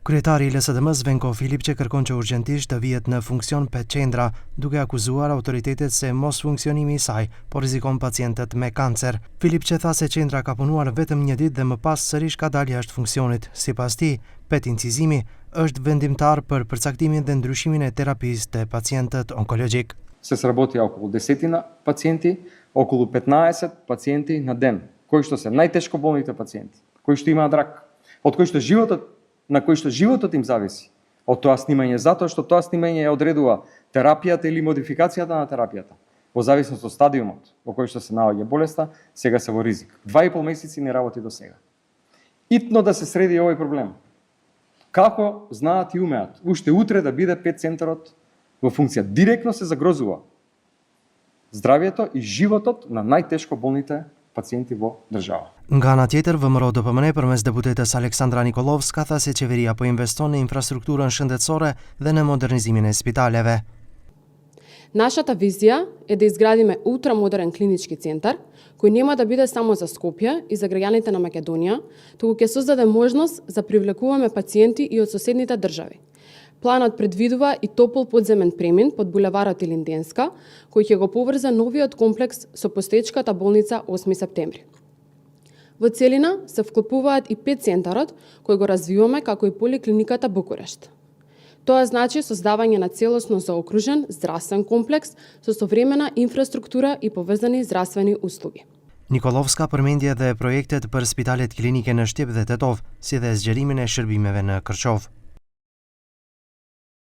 Kryetari i LSDM-s Venko Filipçe kërkon që urgjentisht të vihet në funksion 5 qendra, duke akuzuar autoritetet se mos funksionimi i saj po rrezikon pacientët me kancer. Filipçe tha se qendra ka punuar vetëm një ditë dhe më pas sërish ka dalë jashtë funksionit. Sipas tij, PET incizimi është vendimtar për përcaktimin dhe ndryshimin e terapisë te pacientët onkologjik. Се сработи околу 10 пациенти, околу 15 пациенти на ден, кои што се најтешко болните пациенти, кои што имаат рак, на кои што животот им зависи од тоа снимање, затоа што тоа снимање ја одредува терапијата или модификацијата на терапијата. Во зависност од стадиумот во кој што се наоѓа болеста, сега се во ризик. 2,5 месеци не работи до сега. Итно да се среди овој проблем. Како знаат и умеат, уште утре да биде PET центарот во функција. Директно се загрозува здравјето и животот на најтешко болните пациенти во држава. Nga ana tjetër, VMRO-DPMN përmes deputetes Aleksandra Nikolovska tha se qeveria po investon në infrastrukturën shëndetësore dhe në modernizimin e spitaleve. Нашата визија е да изградиме ултрамодерен клинички центар, кој нема да биде само за Скопје и за граѓаните на Македонија, туку ќе создаде можност за привлекуваме пациенти и од соседните држави. Планот предвидува и топол подземен премин под булеварот Илинденска, кој ќе го поврзе новиот комплекс со постоечката болница 8 септември. Во целина се вклопуваат и PET центарот, кој го развиваме како и поликлиниката Букурешт. Тоа значи создавање на целосно заокружен здравствен комплекс со современа инфраструктура и поврзани здравствени услуги. Nikolovska përmendi edhe projektet për spitalet klinike në Shqip dhe Tetov, si dhe zgjerimin e shërbimeve në Kërqov.